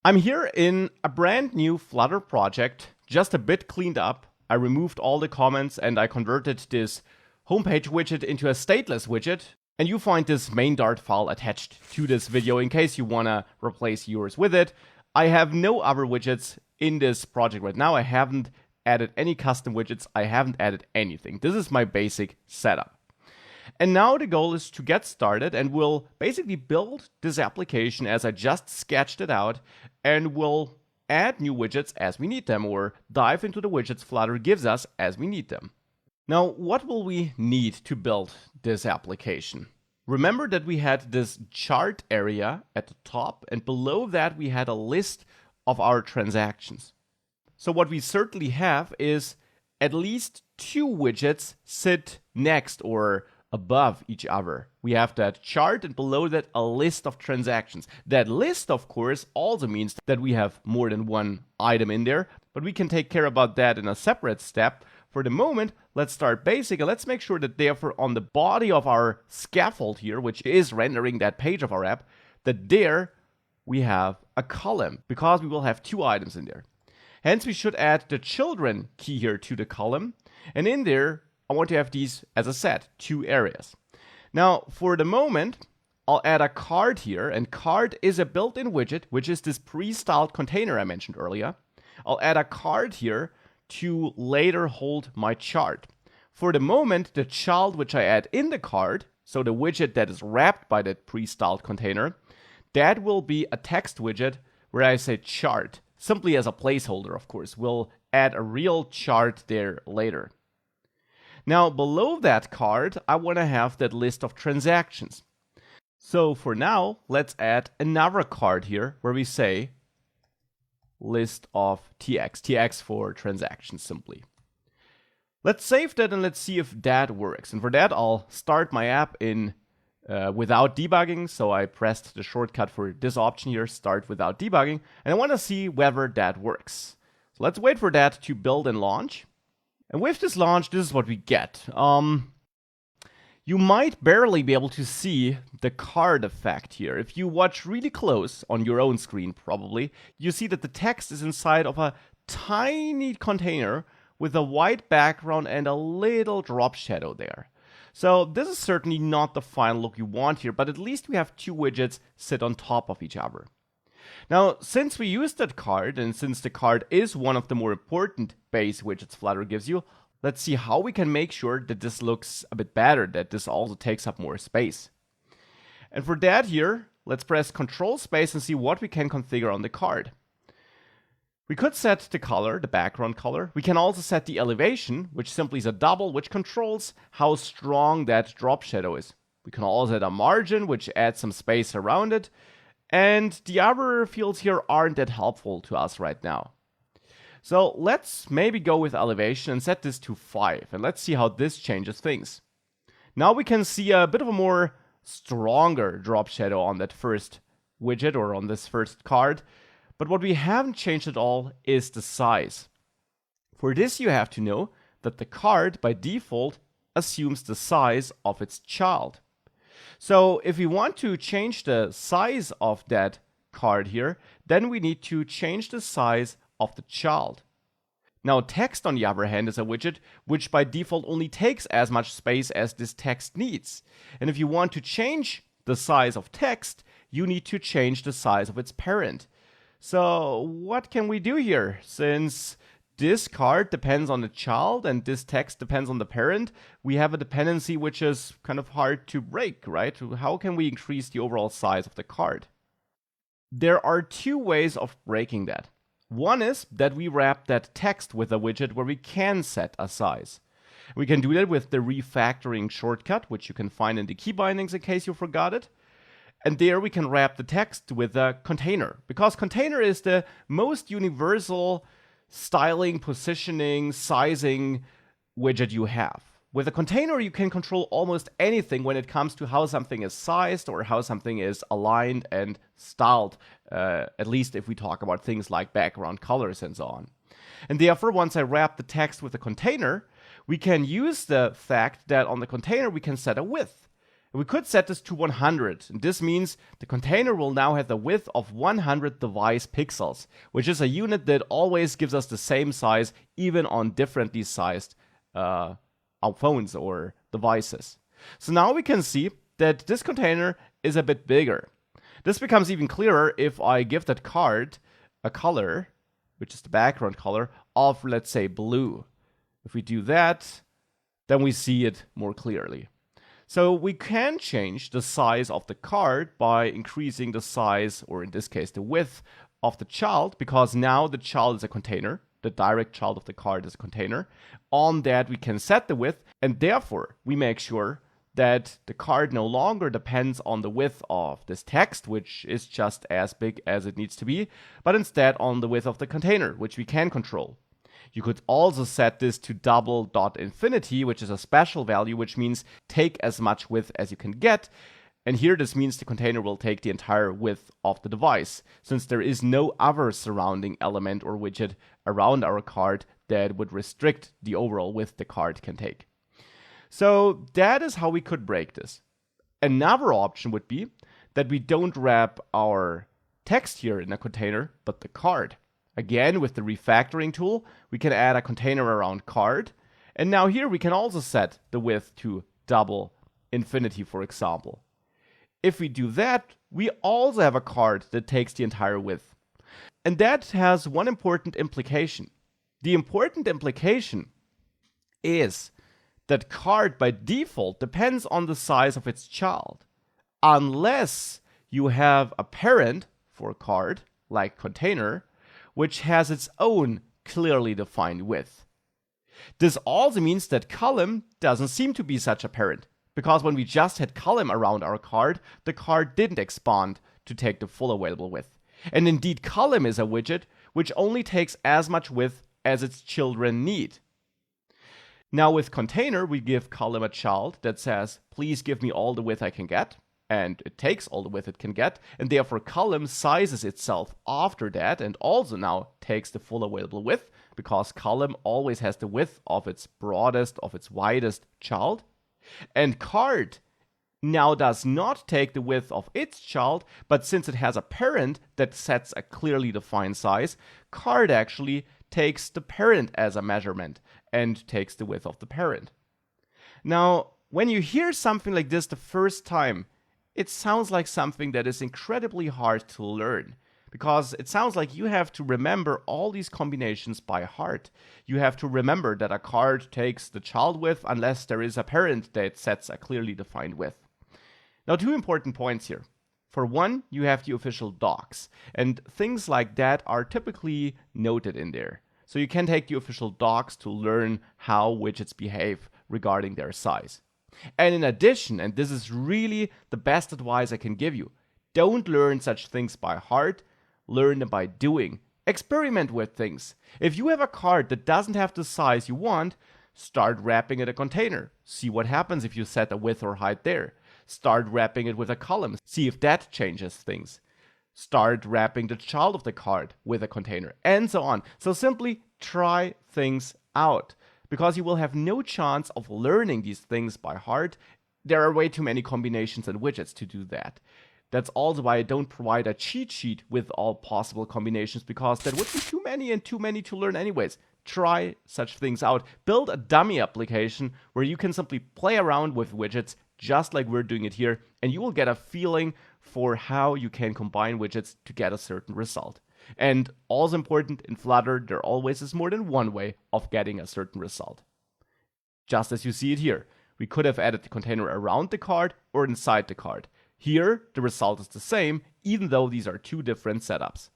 I'm here in a brand new Flutter project, just a bit cleaned up. I removed all the comments and I converted this homepage widget into a stateless widget. And you find this main Dart file attached to this video in case you wanna replace yours with it. I have no other widgets in this project right now. I haven't added any custom widgets. I haven't added anything. This is my basic setup. And now the goal is to get started, and we'll basically build this application as I just sketched it out, and we'll add new widgets as we need them, or dive into the widgets Flutter gives us as we need them. Now, what will we need to build this application? Remember that we had this chart area at the top, and below that we had a list of our transactions. So what we certainly have is at least two widgets sit next or above each other. We have that chart, and below that a list of transactions. That list, of course, also means that we have more than one item in there, but we can take care about that in a separate step. For the moment, let's start basic, and let's make sure that therefore on the body of our scaffold here, which is rendering that page of our app, that there we have a column, because we will have two items in there. Hence, we should add the children key here to the column, and in there, I want to have these, as I said, two areas. Now, for the moment, I'll add a card here, and card is a built-in widget, which is this pre-styled container I mentioned earlier. I'll add a card here to later hold my chart. For the moment, the child which I add in the card, so the widget that is wrapped by that pre-styled container, that will be a text widget where I say chart, simply as a placeholder, of course. We'll add a real chart there later. Now, below that card, I want to have that list of transactions. So for now, let's add another card here where we say list of TX for transactions simply. Let's save that and let's see if that works. And for that, I'll start my app in without debugging. So I pressed the shortcut for this option here, start without debugging. And I want to see whether that works. So let's wait for that to build and launch. And with this launch, this is what we get. You might barely be able to see the card effect here. If you watch really close on your own screen, probably, you see that the text is inside of a tiny container with a white background and a little drop shadow there. So this is certainly not the final look you want here, but at least we have two widgets sit on top of each other. Now, since we use that card, and since the card is one of the more important base widgets Flutter gives you, let's see how we can make sure that this looks a bit better, that this also takes up more space. And for that here, let's press Control Space and see what we can configure on the card. We could set the color, the background color. We can also set the elevation, which simply is a double, which controls how strong that drop shadow is. We can also add a margin, which adds some space around it. And the other fields here aren't that helpful to us right now. So let's maybe go with elevation and set this to 5. And let's see how this changes things. Now we can see a bit of a more stronger drop shadow on that first widget or on this first card. But what we haven't changed at all is the size. For this, you have to know that the card by default assumes the size of its child. So if we want to change the size of that card here, then we need to change the size of the child. Now, text, on the other hand, is a widget which by default only takes as much space as this text needs. And if you want to change the size of text, you need to change the size of its parent. So what can we do here? Since this card depends on the child and this text depends on the parent, we have a dependency which is kind of hard to break, right? How can we increase the overall size of the card? There are two ways of breaking that. One is that we wrap that text with a widget where we can set a size. We can do that with the refactoring shortcut, which you can find in the key bindings in case you forgot it. And there we can wrap the text with a container, because container is the most universal styling, positioning, sizing widget you have. With a container, you can control almost anything when it comes to how something is sized or how something is aligned and styled, at least if we talk about things like background colors and so on. And therefore, once I wrap the text with a container, we can use the fact that on the container we can set a width. We could set this to 100, and this means the container will now have the width of 100 device pixels, which is a unit that always gives us the same size even on differently sized phones or devices. So now we can see that this container is a bit bigger. This becomes even clearer if I give that card a color, which is the background color, of, let's say, blue. If we do that, then we see it more clearly. So we can change the size of the card by increasing the size, or in this case, the width of the child, because now the child is a container. The direct child of the card is a container. On that, we can set the width, and therefore, we make sure that the card no longer depends on the width of this text, which is just as big as it needs to be, but instead on the width of the container, which we can control. You could also set this to double dot infinity, which is a special value, which means take as much width as you can get. And here this means the container will take the entire width of the device, since there is no other surrounding element or widget around our card that would restrict the overall width the card can take. So that is how we could break this. Another option would be that we don't wrap our text here in a container, but the card. Again, with the refactoring tool, we can add a container around card. And now here we can also set the width to double infinity, for example. If we do that, we also have a card that takes the entire width. And that has one important implication. The important implication is that card by default depends on the size of its child, unless you have a parent for card, like container, which has its own clearly defined width. This also means that column doesn't seem to be such a parent, because when we just had column around our card, the card didn't expand to take the full available width. And indeed, column is a widget which only takes as much width as its children need. Now with container, we give column a child that says, please give me all the width I can get. And it takes all the width it can get. And therefore column sizes itself after that and also now takes the full available width, because column always has the width of its broadest, of its widest child. And card now does not take the width of its child, but since it has a parent that sets a clearly defined size, card actually takes the parent as a measurement and takes the width of the parent. Now, when you hear something like this the first time, it sounds like something that is incredibly hard to learn, because it sounds like you have to remember all these combinations by heart. You have to remember that a card takes the child width unless there is a parent that sets a clearly defined width. Now, two important points here. For one, you have the official docs, and things like that are typically noted in there. So you can take the official docs to learn how widgets behave regarding their size. And in addition, and this is really the best advice I can give you, don't learn such things by heart, learn them by doing. Experiment with things. If you have a card that doesn't have the size you want, start wrapping it in a container. See what happens if you set a width or height there. Start wrapping it with a column. See if that changes things. Start wrapping the child of the card with a container, and so on. So simply try things out, because you will have no chance of learning these things by heart. There are way too many combinations and widgets to do that. That's also why I don't provide a cheat sheet with all possible combinations, because that would be too many to learn anyways. Try such things out. Build a dummy application where you can simply play around with widgets just like we're doing it here, and you will get a feeling for how you can combine widgets to get a certain result. And also important, in Flutter, there always is more than one way of getting a certain result. Just as you see it here, we could have added the container around the card or inside the card. Here, the result is the same, even though these are two different setups.